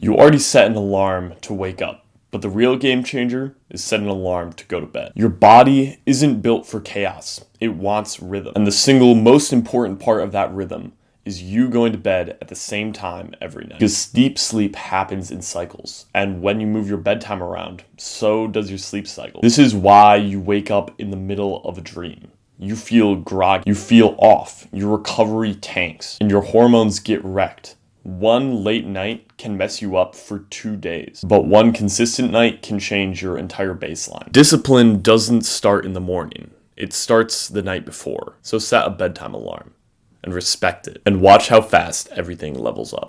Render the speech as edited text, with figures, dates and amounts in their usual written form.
You already set an alarm to wake up, but the real game changer is setting an alarm to go to bed. Your body isn't built for chaos. It wants rhythm. And the single most important part of that rhythm is you going to bed at the same time every night. Because deep sleep happens in cycles. And when you move your bedtime around, so does your sleep cycle. This is why you wake up in the middle of a dream. You feel groggy, you feel off, your recovery tanks, and your hormones get wrecked. One late night can mess you up for 2 days, but one consistent night can change your entire baseline. Discipline doesn't start in the morning. It starts the night before. So set a bedtime alarm and respect it and watch how fast everything levels up.